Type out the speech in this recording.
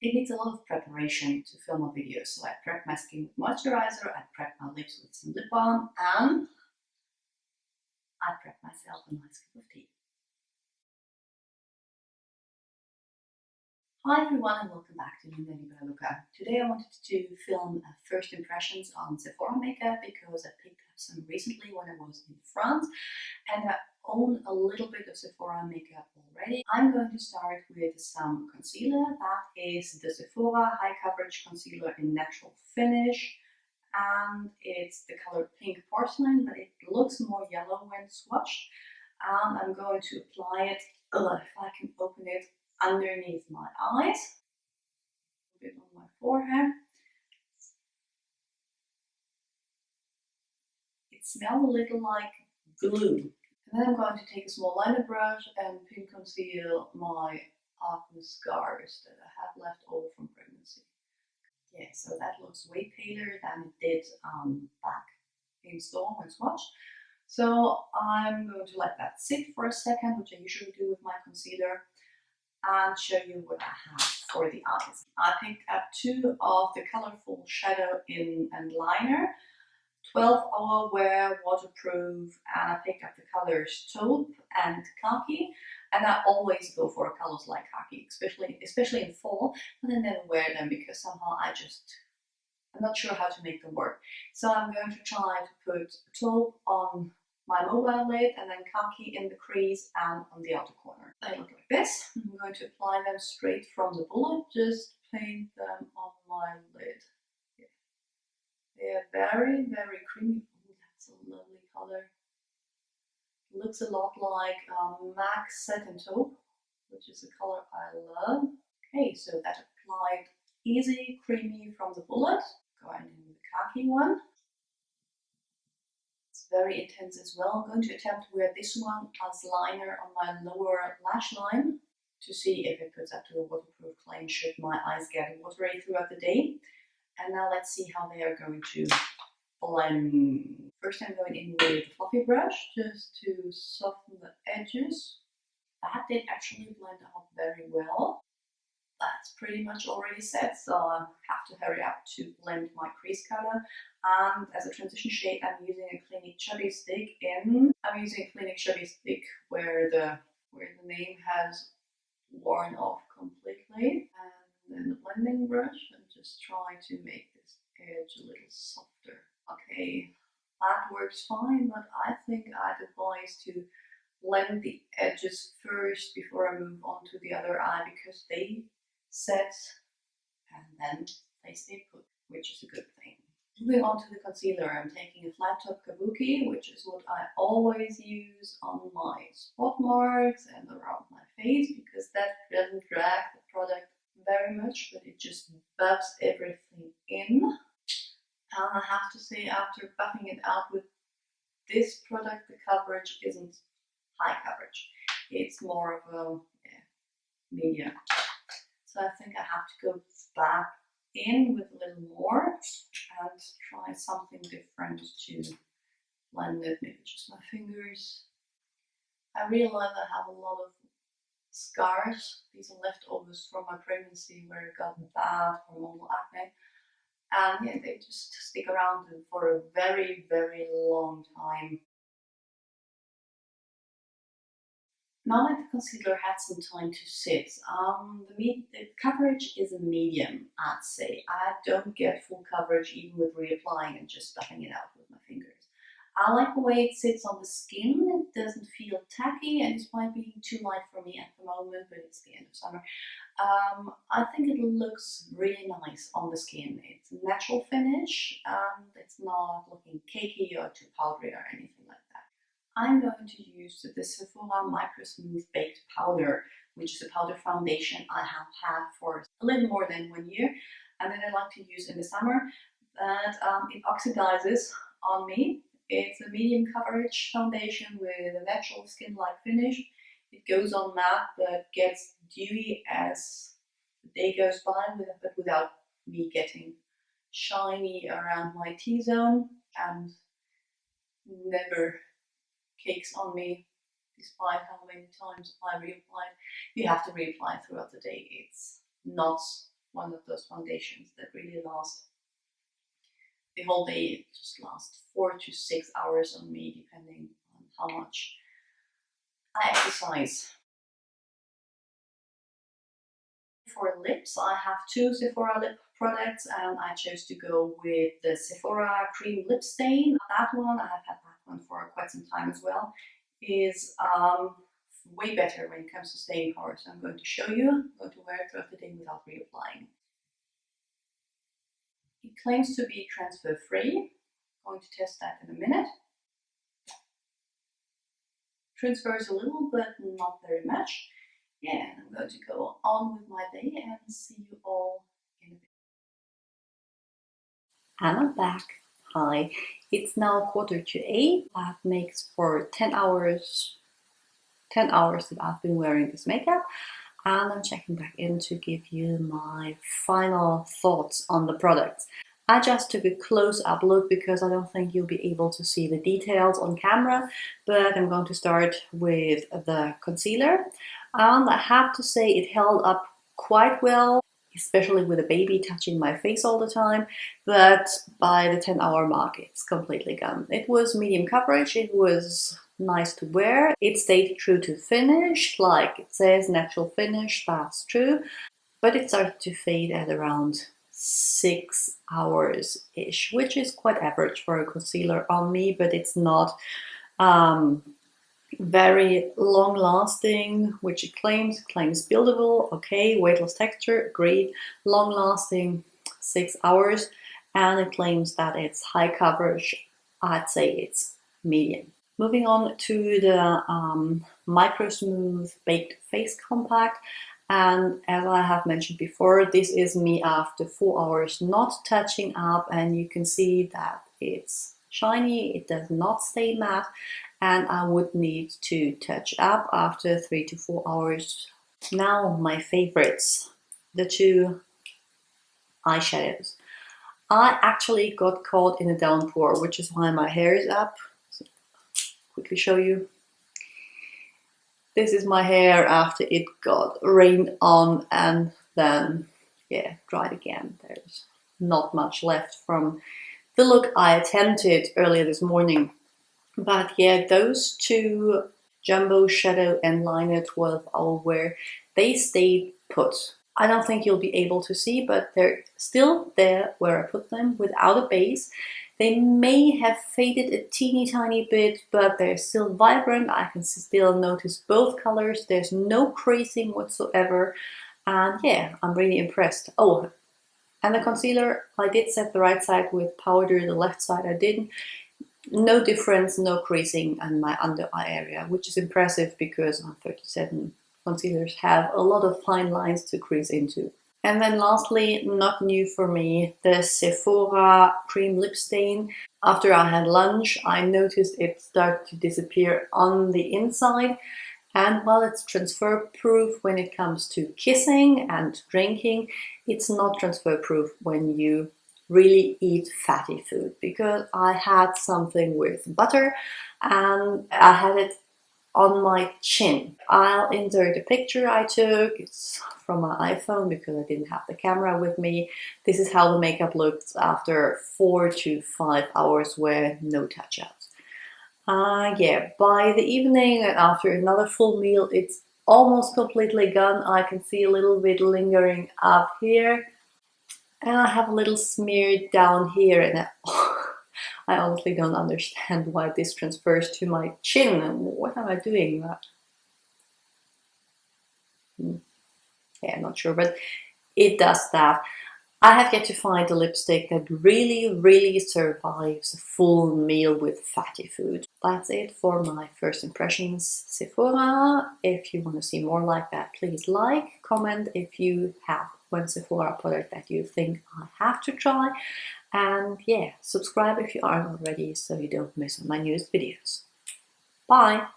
It needs a lot of preparation to film a video, so I prep my skin with moisturizer, I prep my lips with some lip balm, and I prep myself a nice cup of tea. Hi everyone and welcome back to Luca. Today I wanted to film first impressions on Sephora makeup because I picked up some recently when I was in France and I own a little bit of Sephora makeup already. I'm going to start with some concealer. That is the Sephora High Coverage Concealer in Natural Finish, and it's the color Pink Porcelain, but it looks more yellow when swatched. And I'm going to apply it, if I can open it, underneath my eyes, a bit on my forehead. It smells a little like glue. And then I'm going to take a small liner brush and pin conceal my acne scars that I have left over from pregnancy. Yeah, so that looks way paler than it did back in store when swatched. So I'm going to let that sit for a second, which I usually do with my concealer, and show you what I have for the eyes. I picked up two of the colorful shadow in and liner, 12-hour wear, waterproof, and I picked up the colors taupe and khaki. And I always go for colors like khaki, especially in fall, but I never wear them because somehow I'm not sure how to make them work. So I'm going to try to put taupe on my mobile lid and then khaki in the crease and on the outer corner. They look like this. I'm going to apply them straight from the bullet, just paint them on my lid. Yeah. They are very, very creamy. Oh, that's a lovely color. It looks a lot like MAC Satin Taupe, which is a color I love. Okay, so that applied easy, creamy from the bullet. Going in with the khaki one. It's very intense as well. I'm going to attempt to wear this one as liner on my lower lash line to see if it puts up to a waterproof claim should my eyes get watery throughout the day. And now let's see how they are going to blend. First I'm going in with a fluffy brush just to soften the edges. That did actually blend out very well. That's pretty much already set, so I have to hurry up to blend my crease color. And as a transition shade, I'm using a Clinique Chubby Stick where the name has worn off completely. And then the blending brush and just try to make this edge a little softer. Okay, that works fine, but I think I'd advise to blend the edges first before I move on to the other eye because they set and then they stay put, which is a good thing. Moving on to the concealer, I'm taking a flat top kabuki, which is what I always use on my spot marks and around my face because that doesn't drag the product very much, but it just buffs everything in. And I have to say, after buffing it out with this product, the coverage isn't high coverage. It's more of a medium. So I think I have to go back in with a little more and try something different to blend it, maybe just my fingers. I realize I have a lot of scars. These are leftovers from my pregnancy where it got bad hormonal acne. And yeah, they just stick around for a very, very long time. Now that the concealer had some time to sit, the coverage is a medium, I'd say. I don't get full coverage even with reapplying and just buffing it out with my fingers. I like the way it sits on the skin. It doesn't feel tacky, and despite being too light for me at the moment, but it's the end of summer, I think it looks really nice on the skin. It's a natural finish, and it's not looking cakey or too powdery or anything like that. I'm going to use the Sephora Micro Smooth Baked Powder, which is a powder foundation I have had for a little more than 1 year, and then I like to use in the summer. But it oxidizes on me. It's a medium coverage foundation with a natural skin-like finish. It goes on matte but gets dewy as the day goes by, but without me getting shiny around my T-zone, and never cakes on me despite how many times I reapply. You have to reapply throughout the day. It's not one of those foundations that really last the whole day. It just lasts 4 to 6 hours on me, depending on how much I exercise. For lips, I have two Sephora lip products, and I chose to go with the Sephora cream lip stain. That one, I have had that one for quite some time as well, is way better when it comes to staying power. So I'm going to show you. I'm going to wear it throughout the day without reapplying. It claims to be transfer free. I'm going to test that in a minute. Transfers a little, but not very much. Yeah, and I'm going to go on with my day and see you all in a bit. And I'm back. Hi. It's now 7:45. That makes for 10 hours that I've been wearing this makeup. And I'm checking back in to give you my final thoughts on the products. I just took a close-up look because I don't think you'll be able to see the details on camera, but I'm going to start with the concealer. And I have to say it held up quite well, especially with a baby touching my face all the time, but by the 10-hour mark it's completely gone. It was medium coverage, it was nice to wear, it stayed true to finish, like it says, natural finish, that's true, but it started to fade at around 6 hours-ish, which is quite average for a concealer on me, but it's not very long lasting, which it claims buildable, okay, weightless texture, agreed, long lasting 6 hours, and it claims that it's high coverage. I'd say it's medium. Moving on to the Micro Smooth Baked Face Compact, and as I have mentioned before, this is me after 4 hours not touching up, and you can see that it's shiny, it does not stay matte, and I would need to touch up after 3 to 4 hours. Now my favorites, the two eyeshadows. I actually got caught in a downpour, which is why my hair is up. So, quickly show you. This is my hair after it got rained on and then, yeah, dried again. There's not much left from the look I attempted earlier this morning. But yeah, those two, Jumbo Shadow and Liner 12-Hour Wear, they stayed put. I don't think you'll be able to see, but they're still there where I put them without a base. They may have faded a teeny tiny bit, but they're still vibrant. I can still notice both colors. There's no creasing whatsoever. And yeah, I'm really impressed. Oh, and the concealer, I did set the right side with powder, the left side I didn't. No difference, no creasing in my under eye area, which is impressive because on 37 concealers have a lot of fine lines to crease into. And then lastly, not new for me, the Sephora cream lip stain. After I had lunch, I noticed it started to disappear on the inside. And while it's transfer proof when it comes to kissing and drinking, it's not transfer proof when you really eat fatty food, because I had something with butter and I had it on my chin. I'll insert a picture I took. It's from my iPhone because I didn't have the camera with me. This is how the makeup looks after 4 to 5 hours with no touch-ups. Yeah, by the evening and after another full meal, it's almost completely gone. I can see a little bit lingering up here. And I have a little smear down here, and I honestly don't understand why this transfers to my chin. What am I doing? Yeah, I'm not sure, but it does that. I have yet to find a lipstick that really survives a full meal with fatty food. That's it for my first impressions Sephora. If you want to see more like that, please like, comment if you have one Sephora product that you think I have to try. And yeah, subscribe if you aren't already so you don't miss my newest videos. Bye!